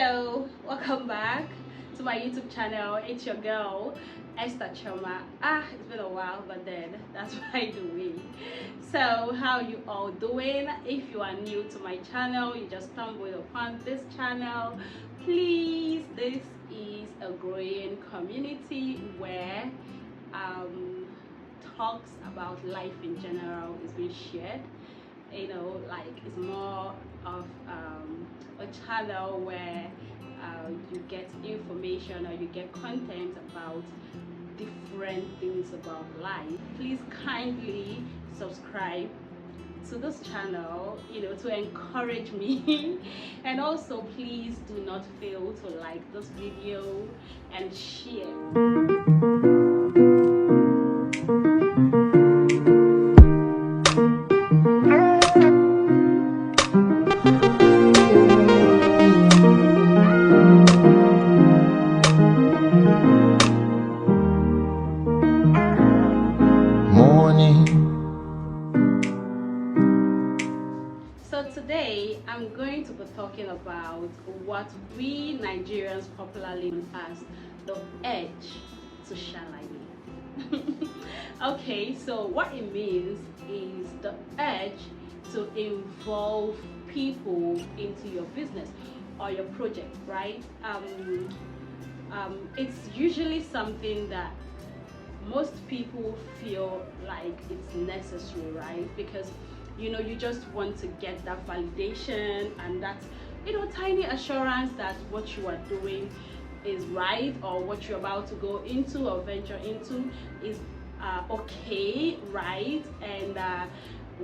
Hello, welcome back to my YouTube channel. It's your girl Esther Choma. It's been a while, but then that's by the way. So how you all doing? If you are new to my channel, you just stumbled upon this channel, please, this is a growing community where talks about life in general is being shared. Like it's more of a channel where you get information or you get content about different things about life. Please kindly subscribe to this channel, to encourage me. And also please do not fail to like this video and share. So today I'm going to be talking about what we Nigerians popularly known as the urge to shalaye. Okay, so what it means is the urge to involve people into your business or your project, right? It's usually something that most people feel like it's necessary, right? Because you just want to get that validation and that tiny assurance that what you are doing is right, or what you're about to go into or venture into is okay, right? And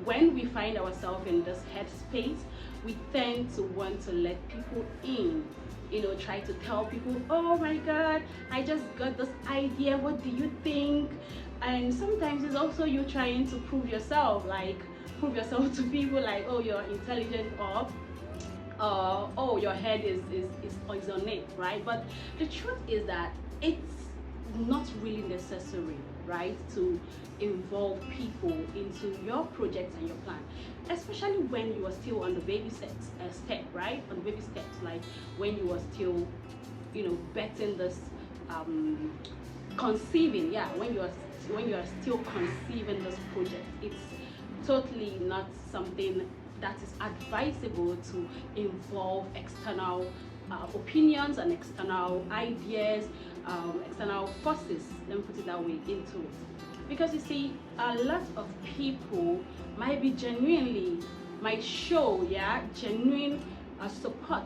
when we find ourselves in this headspace, we tend to want to let people in, try to tell people, oh my god, I just got this idea, what do you think? And sometimes it's also you trying to prove yourself to people, like, oh, you're intelligent, or oh, your head is on it, right? But the truth is that it's not really necessary, right, to involve people into your projects and your plan, especially when you are still on the baby step, right? On the baby steps, like when you are still betting this conceiving, when you are still conceiving this project. It's totally not something that is advisable to involve external opinions and external ideas, external forces, let me put it that way, into it. Because you see, a lot of people might show genuine support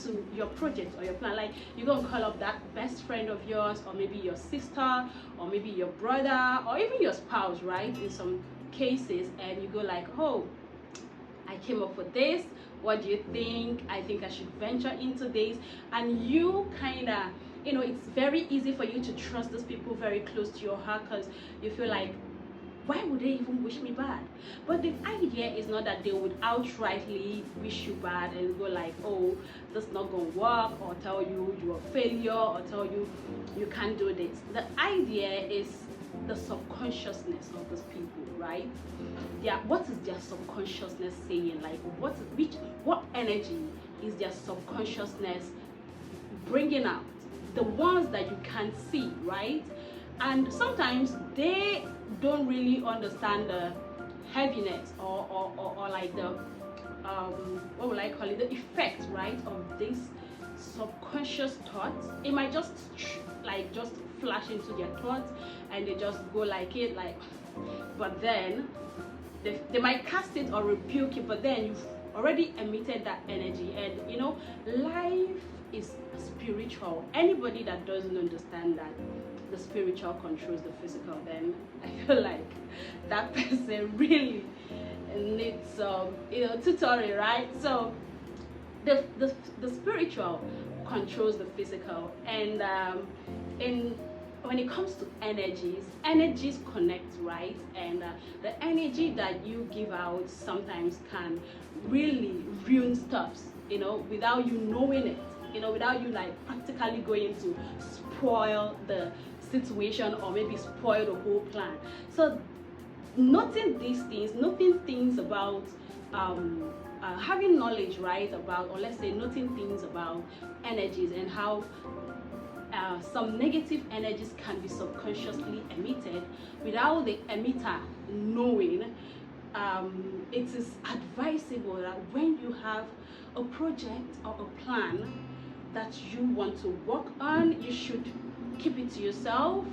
to your project or your plan. Like, you're gonna call up that best friend of yours, or maybe your sister, or maybe your brother, or even your spouse, right, in some cases, and you go like, oh, I came up with this, what do you think? I think I should venture into this. And you it's very easy for you to trust those people very close to your heart, because you feel like, why would they even wish me bad? But the idea is not that they would outrightly wish you bad and go like, oh, this is not gonna work, or tell you you're a failure, or tell you you can't do this. The idea is the subconsciousness of those people, right? What is their subconsciousness saying? Like, what energy is their subconsciousness bringing out? The ones that you can see, right? And sometimes they don't really understand the heaviness or like the what would I call it, the effect, right, of this subconscious thoughts. It might just flash into their thoughts, and they just go like it, like, but then they might cast it or rebuke it, but then you've already emitted that energy. And life is spiritual. Anybody that doesn't understand that the spiritual controls the physical, then I feel like that person really needs tutorial, right? So the spiritual controls the physical, and when it comes to energies connect, right? And the energy that you give out sometimes can really ruin stuff, without you knowing it, without you like practically going to spoil the situation or maybe spoil the whole plan. So noting these things, noting things about having knowledge, right, about, or let's say noting things about energies and how some negative energies can be subconsciously emitted without the emitter knowing. It is advisable that when you have a project or a plan that you want to work on, you should keep it to yourself,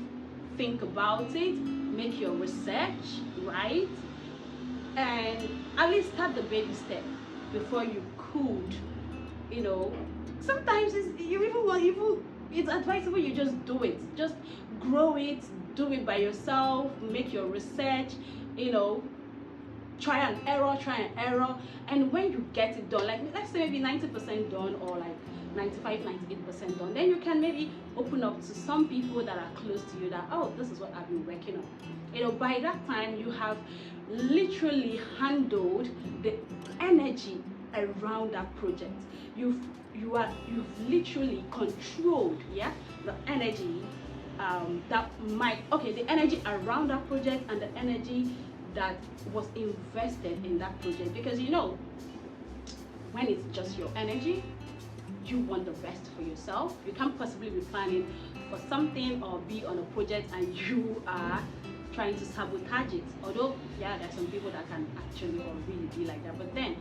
think about it, make your research, right, and at least start the baby step before you could, sometimes it's advisable you just do it, just grow it, do it by yourself, make your research, try and error, and when you get it done, like let's say maybe 90% done, or like 95-98% done, then you can maybe open up to some people that are close to you that, oh, this is what I've been working on. By that time you have literally handled the energy around that project. You've literally controlled, the energy the energy around that project and the energy that was invested in that project. Because when it's just your energy, you want the best for yourself. You can't possibly be planning for something or be on a project and you are trying to sabotage it. Although there are some people that can actually or really be like that, but then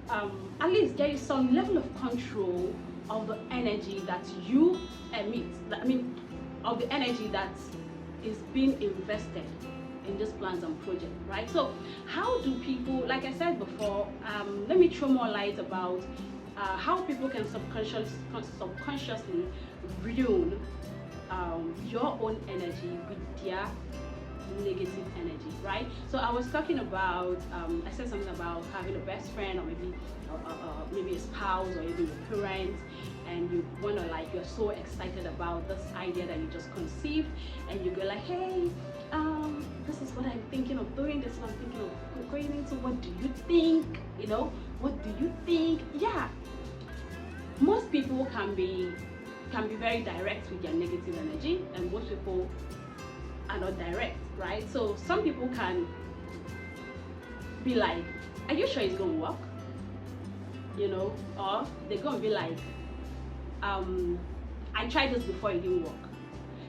at least there is some level of control of the energy that you emit, of the energy that is being invested in these plans and projects, right? So how do people, like I said before, let me throw more light about how people can subconsciously ruin your own energy with their negative energy, right? So I was talking about, I said something about having a best friend, or maybe a spouse, or even your parents, and you want to, like, you're so excited about this idea that you just conceived, and you go like, hey, this is what I'm thinking of doing, this is what I'm thinking of going into, what do you think? What do you think? Yeah, most people can be very direct with their negative energy, and most people are not direct, right? So some people can be like, are you sure it's gonna work? Or they're gonna be like, I tried this before, it didn't work.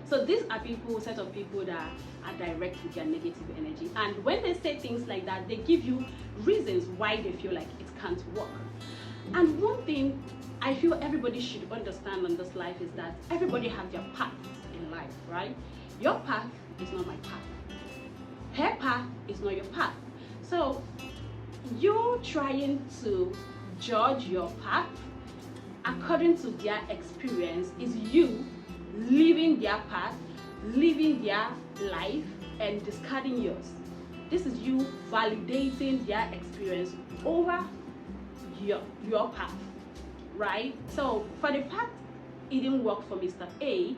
So these are set of people that are direct with their negative energy, and when they say things like that, they give you reasons why they feel like it can't work. And one thing I feel everybody should understand on this life is that everybody has their path in life, right? Your path is not my path. Her path is not your path. So you trying to judge your path according to their experience is you living their path, living their life, and discarding yours. This is you validating their experience over your path, right? So for the fact it didn't work for Mr. A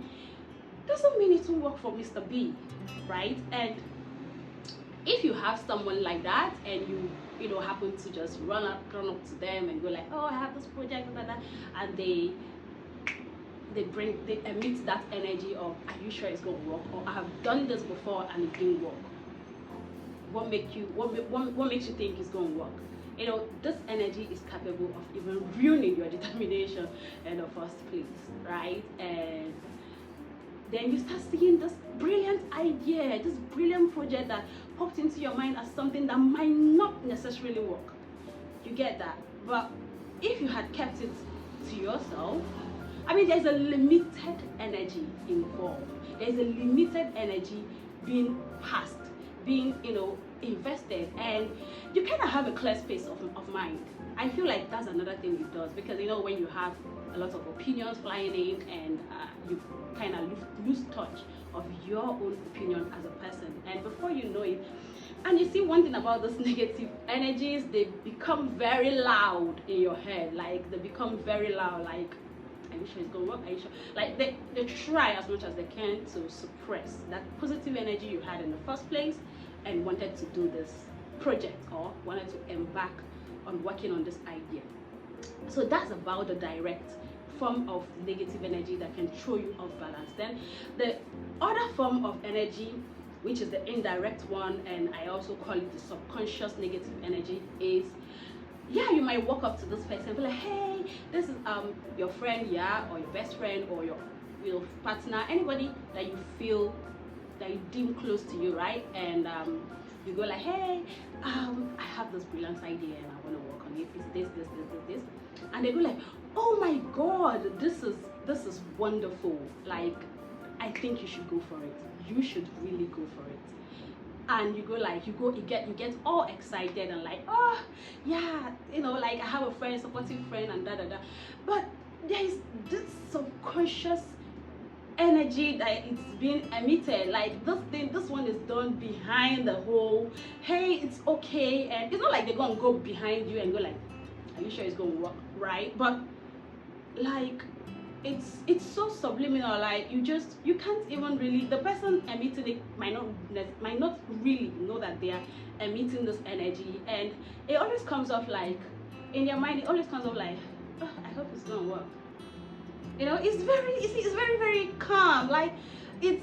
doesn't mean it will work for Mr. B, right? And if you have someone like that, and you happen to just run up to them and go like, oh, I have this project, and they emit that energy of, are you sure it's gonna work? Or I have done this before and it didn't work. What makes you think it's gonna work? This energy is capable of even ruining your determination in the first place, right? And then you start seeing this brilliant idea, this brilliant project that popped into your mind as something that might not necessarily work. You get that? But if you had kept it to yourself, there's a limited energy involved. There's a limited energy being passed, being, invested, and you kind of have a clear space of mind. I feel like that's another thing it does, because when you have a lot of opinions flying in, and you kind of lose touch of your own opinion as a person, and before you know it, and you see one thing about those negative energies, they become very loud in your head. Like, they become very loud, like, are you sure it's gonna work? Are you sure? Like, they try as much as they can to suppress that positive energy you had in the first place and wanted to do this project, or wanted to embark on working on this idea. So that's about the direct form of negative energy that can throw you off balance. Then the other form of energy, which is the indirect one, and I also call it the subconscious negative energy, is yeah, you might walk up to this person and be like, hey, this is your friend, yeah, or your best friend, or your partner, anybody that you feel, that you deem close to you, right? And you go like, hey, I have this brilliant idea and I want to work on it. It's this, and they go like, oh my god, this is wonderful. Like, I think you should go for it. You should really go for it. And you go like, you get all excited and like, oh yeah, like I have a friend, supportive friend, and but there is this subconscious energy that it's being emitted, like this one is done behind the whole, hey, it's okay. And it's not like they're gonna go behind you and go like, are you sure it's gonna work, right? But like, it's so subliminal, like you can't even really, the person emitting it might not really know that they are emitting this energy, and it always comes off like, in their mind it always comes off like, oh, I hope it's gonna work. It's very, very calm. Like, it's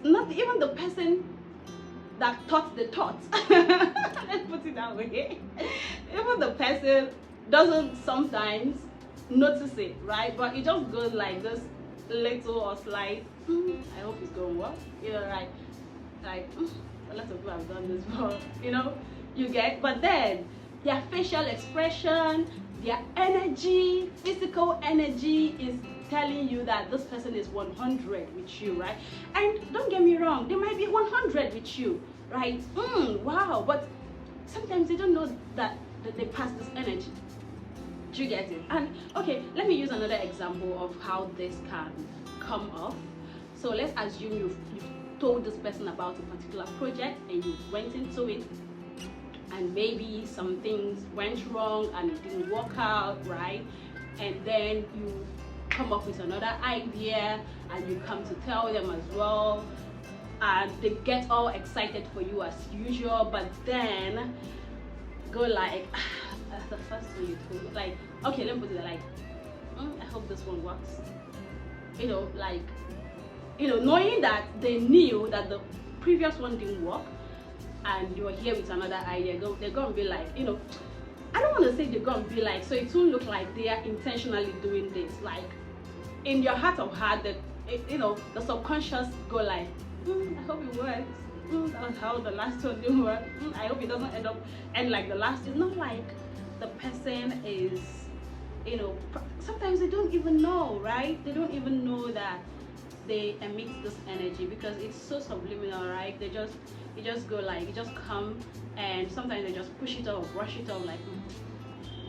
not even the person that thought the thought. Let's put it that way. Even the person doesn't sometimes notice it, right? But it just goes like this little or slight, I hope it's gonna work. Like a lot of people have done this before, you get. But then their facial expression, their energy, physical energy is telling you that this person is 100 with you, right? And don't get me wrong, they might be 100 with you, right? Wow. But sometimes they don't know that they pass this energy. Do you get it? And okay, let me use another example of how this can come off. So let's assume you've told this person about a particular project and you went into it, and maybe some things went wrong and it didn't work out, right? And then you come up with another idea and you come to tell them as well, and they get all excited for you as usual, but then go like, that's the first one you told, like, okay, let me put it like, I hope this one works. Knowing that they knew that the previous one didn't work, and you're here with another idea, they're gonna be like, I don't want to say they're gonna be like, so it won't look like they are intentionally doing this. Like, in your heart of heart, the subconscious go like, I hope it works. That was how the last one didn't work. I hope it doesn't end like the last. It's not like the person is, sometimes they don't even know, right? They don't even know that they emit this energy because it's so subliminal, right? It just go like, it just come, and sometimes they just push it off, brush it off, like,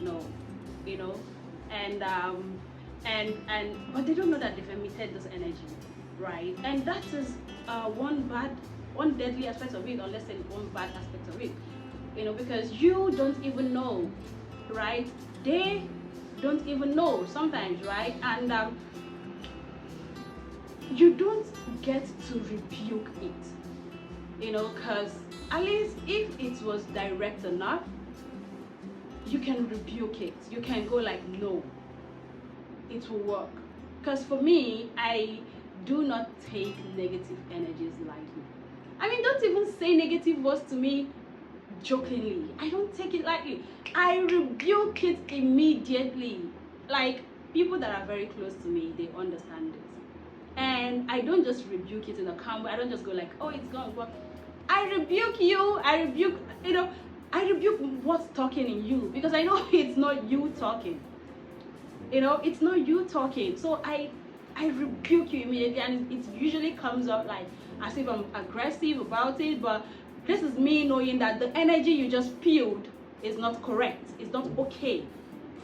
no, and but they don't know that they've emitted this energy, right? And that is one deadly aspect of it, or let's say one bad aspect of it, because you don't even know, right? They don't even know sometimes, right? And you don't get to rebuke it, because at least if it was direct enough, you can rebuke it. You can go like, no, it will work. Because for me, I do not take negative energies lightly. I mean, don't even say negative words to me jokingly. I don't take it lightly. I rebuke it immediately. Like, people that are very close to me, they understand this. And I don't just rebuke it in a calm way. I don't just go like, oh, it's gonna work. I rebuke you. I rebuke what's talking in you, because I know it's not you talking. It's not you talking. So I rebuke you immediately, and it usually comes out like as if I'm aggressive about it, but this is me knowing that the energy you just spewed is not correct. It's not okay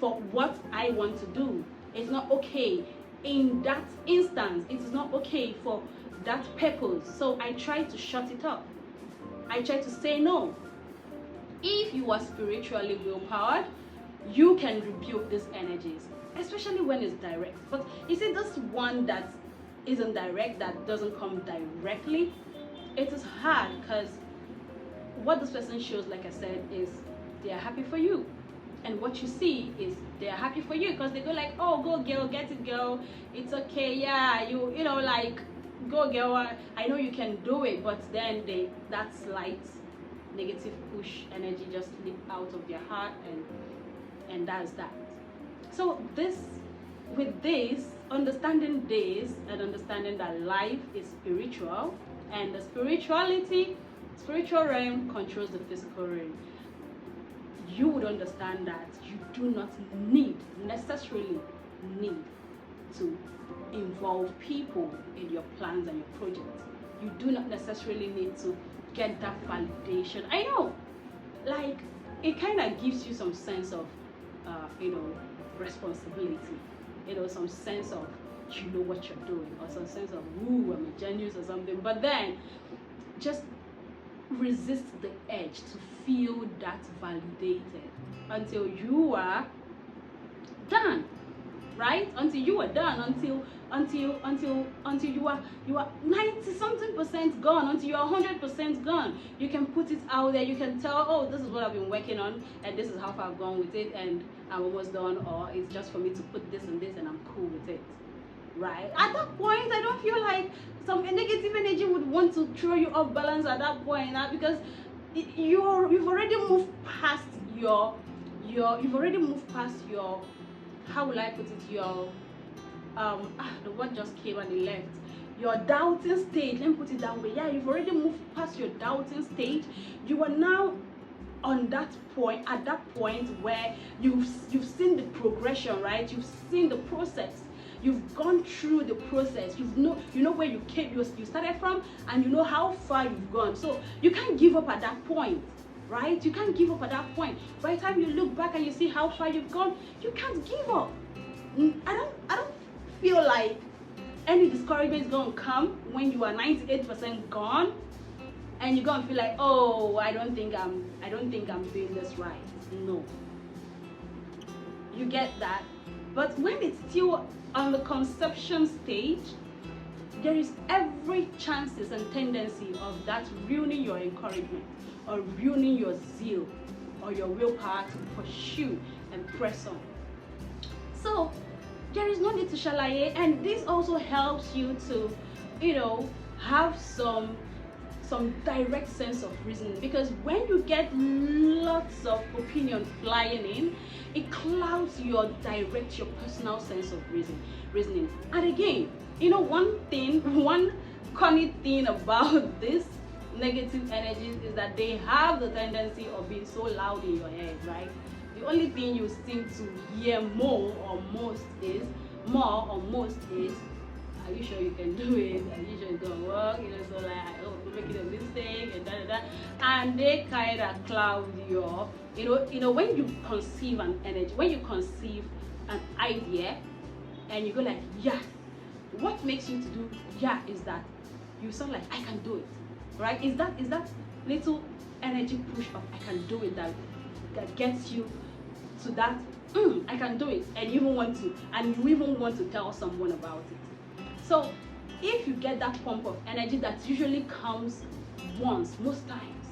for what I want to do. It's not okay in that instance. It is not okay for that purpose. So I try to shut it up. I try to say no. If you are spiritually willpowered, you can rebuke these energies, especially when it's direct. But you see, this one that isn't direct, that doesn't come directly, it is hard, because what this person shows, like I said, is they are happy for you. And what you see is they are happy for you, because they go like, oh, go girl, get it girl, it's okay, yeah, like, go girl, I know you can do it. But then that slight negative push energy just slip out of their heart, and that's that. So with this, understanding this and understanding that life is spiritual, and the spiritual realm controls the physical realm, you would understand that you do not necessarily need to involve people in your plans and your projects. You do not necessarily need to get that validation. I know, like, it kind of gives you some sense of responsibility, some sense of you know what you're doing, or some sense of, ooh, I'm a genius or something. But then just resist the edge to feel that validated until you are done, right? Until you are done, until you are 90-something% gone, until you are 100% gone. You can put it out there, you can tell, oh, this is what I've been working on, and this is how far I've gone with it, and I'm almost done, or it's just for me to put this and this and I'm cool with it, right? At that point, I don't feel like some negative energy would want to throw you off balance at that point, because you've already moved past your how will I put it, your the word just came and it left, your doubting stage. Let me put it that way. Yeah, you've already moved past your doubting stage. You are now on that point, at that point where you've seen the progression, right? You've seen the process. You've gone through the process. You know where you started from, and you know how far you've gone. So you can't give up at that point, right? You can't give up at that point. By the time you look back and you see how far you've gone, you can't give up. I don't feel like any discouragement is gonna come when you are 98% gone, and you're gonna feel like, oh, I don't think I'm doing this right. No, you get that. But when it's still on the conception stage, there is every chances and tendency of that ruining your encouragement, or ruining your zeal, or your willpower to pursue and press on. So there is no need to shalaye, and this also helps you to, have some direct sense of reasoning, because when you get lots of opinion flying in, it clouds your personal sense of reasoning. And again, one funny thing about this negative energies is that they have the tendency of being so loud in your head, right? The only thing you seem to hear more or most is, are you sure you can do it? Are you sure it's gonna work? So like, oh, you're making a mistake, and and they kind of cloud your, when you conceive an energy, when you conceive an idea, and you go like, yeah, what makes you to do yeah is that you sound like, I can do it, right? Is that little energy push of I can do it that gets you to that I can do it, and you even want to tell someone about it. So if you get that pump of energy that usually comes most times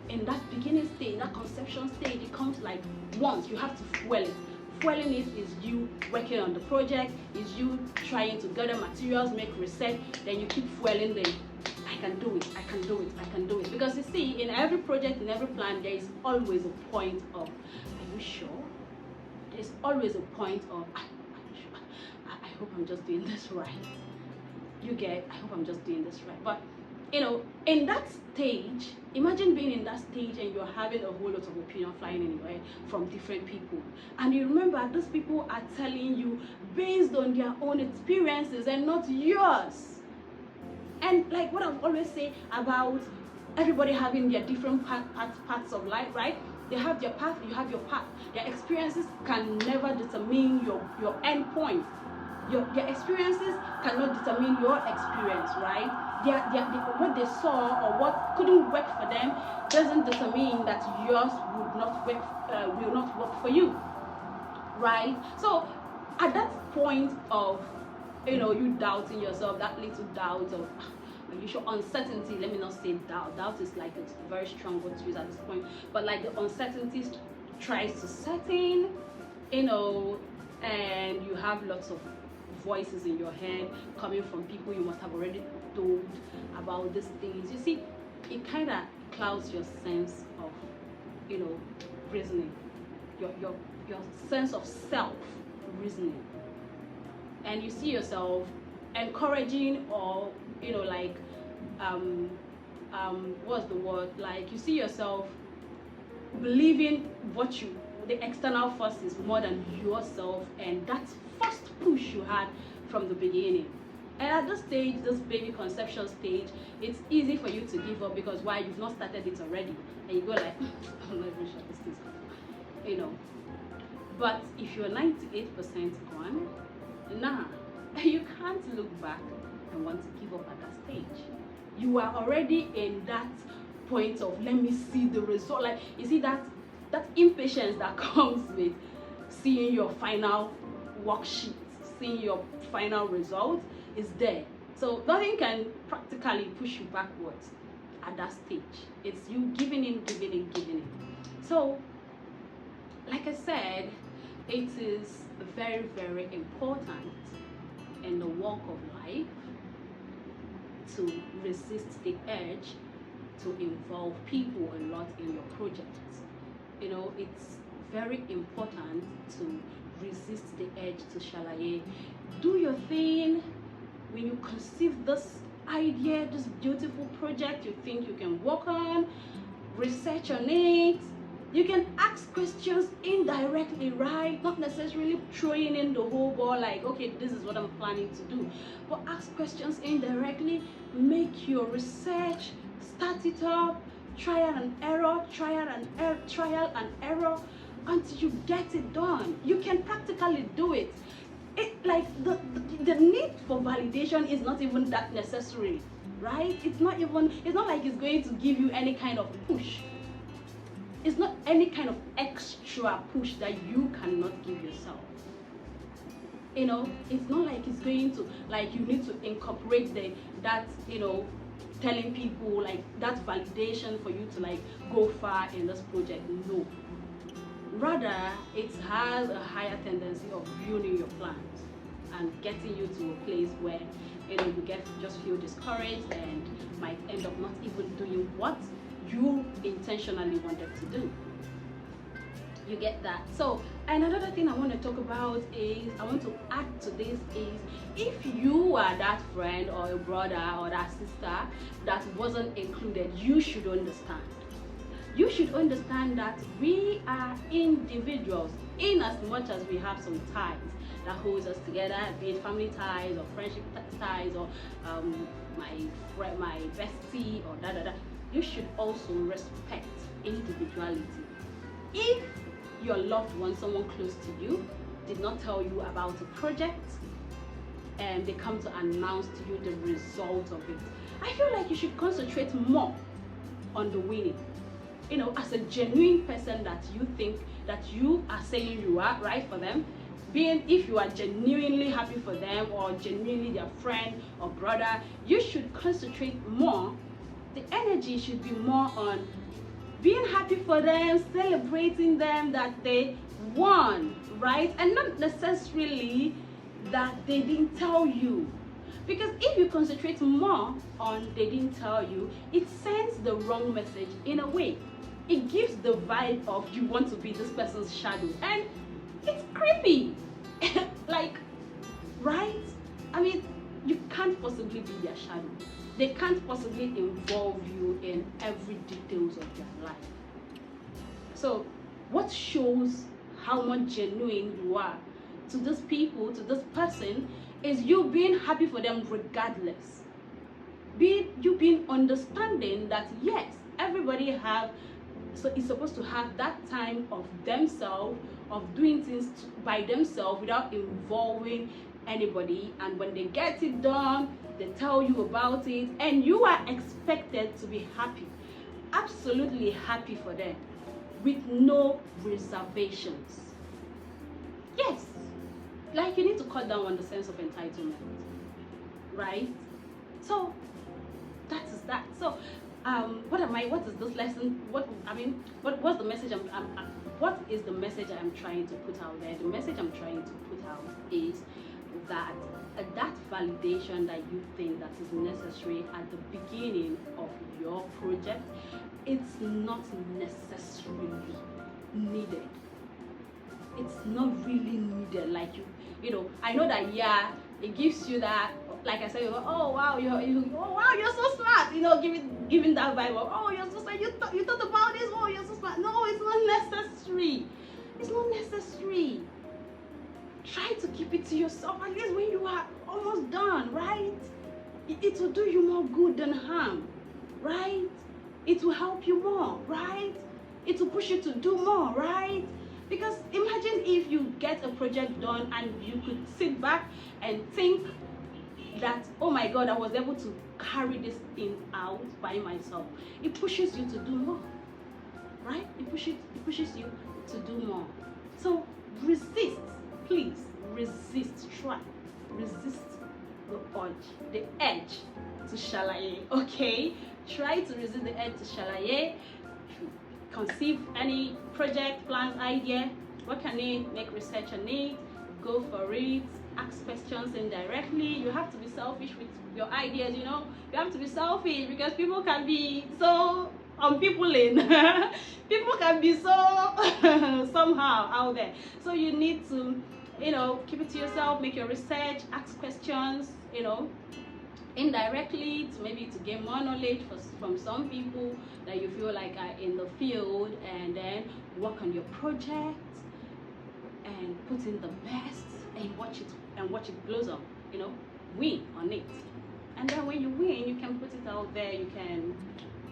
in that beginning stage, that conception stage, it comes like once. You have to fuel it. Fueling it is you working on the project, is you trying to gather materials, make research, then you keep fueling them. I can do it, I can do it, I can do it. Because you see, in every project, in every plan, there is always a point of, are you sure? There's always a point of, I hope I'm just doing this right. I hope I'm just doing this right. But, in that stage, imagine being in that stage and you're having a whole lot of opinion flying in your head from different people. And you remember, those people are telling you based on their own experiences and not yours. And like what I've always say about everybody having their different paths of life, right? They have their path, you have your path. Their experiences can never determine your end point. Their experiences cannot determine your experience, right? What they saw or what couldn't work for them doesn't determine that yours will not work for you, right? So at that point of you doubting yourself, that little doubt of are you sure, uncertainty, let me not say doubt is like a very strong word to use at this point, but like the uncertainty tries to set in, and you have lots of voices in your head coming from people you must have already told about these things. You see, it kind of clouds your sense of, reasoning, your sense of self reasoning, and you see yourself encouraging, or what's the word, like you see yourself believing the external forces more than yourself, and that first push you had from the beginning. And at this stage, this baby conception stage, it's easy for you to give up, because why? You've not started it already, and you go like, I'm not even sure this thing's going. But if you're 98% gone, nah, you can't look back and want to give up at that stage. You are already in that point of, let me see the result. Like, you see that impatience that comes with seeing your final worksheet, seeing your final result is there. So nothing can practically push you backwards at that stage. It's you giving in. So, like I said, it is very, very important in the walk of life to resist the urge to involve people a lot in your projects. It's very important to resist the urge to shalaye. Do your thing. When you conceive this idea, this beautiful project you think you can work on, research on it. You can ask questions indirectly, right? Not necessarily throwing in the whole ball like, okay, this is what I'm planning to do. But ask questions indirectly, make your research, start it up, trial and error until you get it done. You can practically do it. The need for validation is not even that necessary, right? It's not like it's going to give you any kind of push. It's not any kind of extra push that you cannot give yourself. It's not like it's going to, like, you need to incorporate that telling people, like, that validation for you to, like, go far in this project. No. Rather, it has a higher tendency of ruining your plans and getting you to a place where you just feel discouraged and might end up not even doing what you intentionally wanted to do. You get that? So, and another thing I want to talk about is, I want to add to this is, if you are that friend or a brother or that sister that wasn't included, you should understand. You should understand that we are individuals, in as much as we have some ties that holds us together, be it family ties or friendship ties or my bestie or da. You should also respect individuality. If your loved one, someone close to you, did not tell you about a project and they come to announce to you the result of it, I feel like you should concentrate more on the winning. As a genuine person that you think that you are saying you are right for them, if you are genuinely happy for them or genuinely their friend or brother, you should concentrate more. The energy should be more on being happy for them, celebrating them that they won, right? And not necessarily that they didn't tell you. Because if you concentrate more on they didn't tell you, it sends the wrong message in a way. It gives the vibe of you want to be this person's shadow. And it's creepy. Like, right? I mean, you can't possibly be their shadow. They can't possibly involve you in every details of their life. So, what shows how much genuine you are to these people, to this person, is you being happy for them regardless. You being understanding that yes, everybody is supposed to have that time of themselves, of doing things by themselves without involving anybody, and when they get it done, they tell you about it, and you are expected to be happy, absolutely happy for them, with no reservations. Yes, like, you need to cut down on the sense of entitlement, right? So that is that. So what is this lesson? What's the message what is the message I'm trying to put out there? The message I'm trying to put out is that that validation that you think that is necessary at the beginning of your project, it's not necessarily needed. It's not really needed. Like you know, I know that, yeah, it gives you that, like I said, you go, oh wow, you're so smart, you know, giving that vibe of, oh, you're so smart, you thought about this, oh, you're so smart. No, it's not necessary. It's not necessary. Try to keep it to yourself, at least when you are almost done, right? It will do you more good than harm, right? It will help you more, right? It will push you to do more, right? Because imagine if you get a project done and you could sit back and think that, oh my God, I was able to carry this thing out by myself. It pushes you to do more, right? It pushes you to do more. So resist, please resist, try, resist the urge to shalaye, okay? Try to resist the urge to shalaye. Conceive any project, plan, idea, what can it, make research on it, go for it, ask questions indirectly. You have to be selfish with your ideas, you know. You have to be selfish because people can be so unpeopling. People can be so somehow out there. So you need to, you know, keep it to yourself, make your research, ask questions, you know, indirectly, to maybe to gain more knowledge from some people that you feel like are in the field, and then work on your project and put in the best and watch it blossom, you know, win on it. And then when you win, you can put it out there, you can,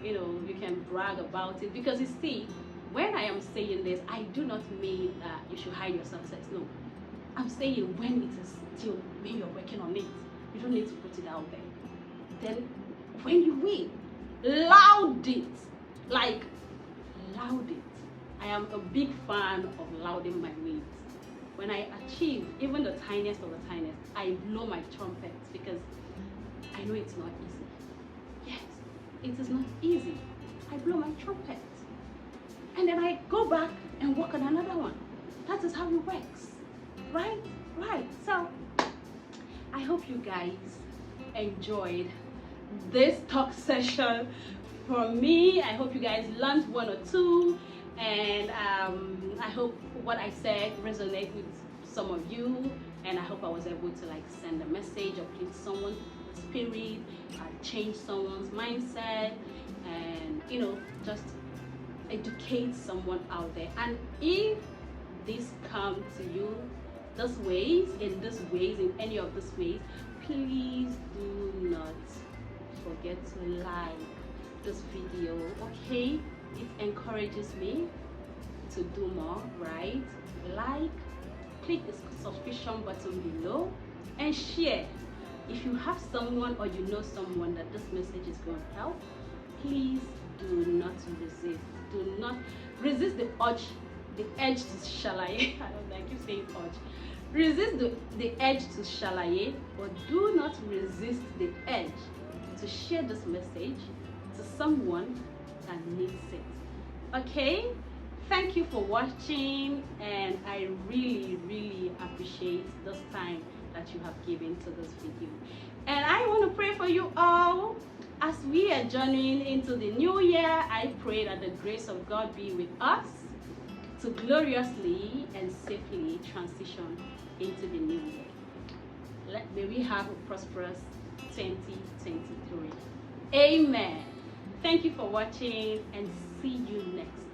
you know, you can brag about it. Because you see, when I am saying this, I do not mean that you should hide your success. No, I'm saying when it is still, when you're working on it, you don't need to put it out there. Then when you win, laud it, like laud it. I am a big fan of lauding my wins. When I achieve even the tiniest of the tiniest, I blow my trumpet because I know it's not easy. Yes, it is not easy. I blow my trumpet. And then I go back and work on another one. That is how it works. Right? Right. So I hope you guys enjoyed this talk session from me. I hope you guys learned one or two, and I hope what I said resonated with some of you, and I hope I was able to like send a message, uplift someone's spirit, change someone's mindset, and you know, just educate someone out there. And if this comes to you in any of these ways, please do not forget to like this video, okay? It encourages me to do more, right? Like, click the subscription button below and share. If you have someone or you know someone that this message is going to help, please do not resist. Do not resist the urge to shalaye. I don't know, I keep saying urge. Resist the urge to shalaye, but do not resist the urge to share this message to someone that needs it. Okay? Thank you for watching, and I really appreciate this time that you have given to this video. And I want to pray for you all as we are journeying into the new year. I pray that the grace of God be with us to gloriously and safely transition into the new year. May we have a prosperous 2023. Amen. Thank you for watching, and see you next time.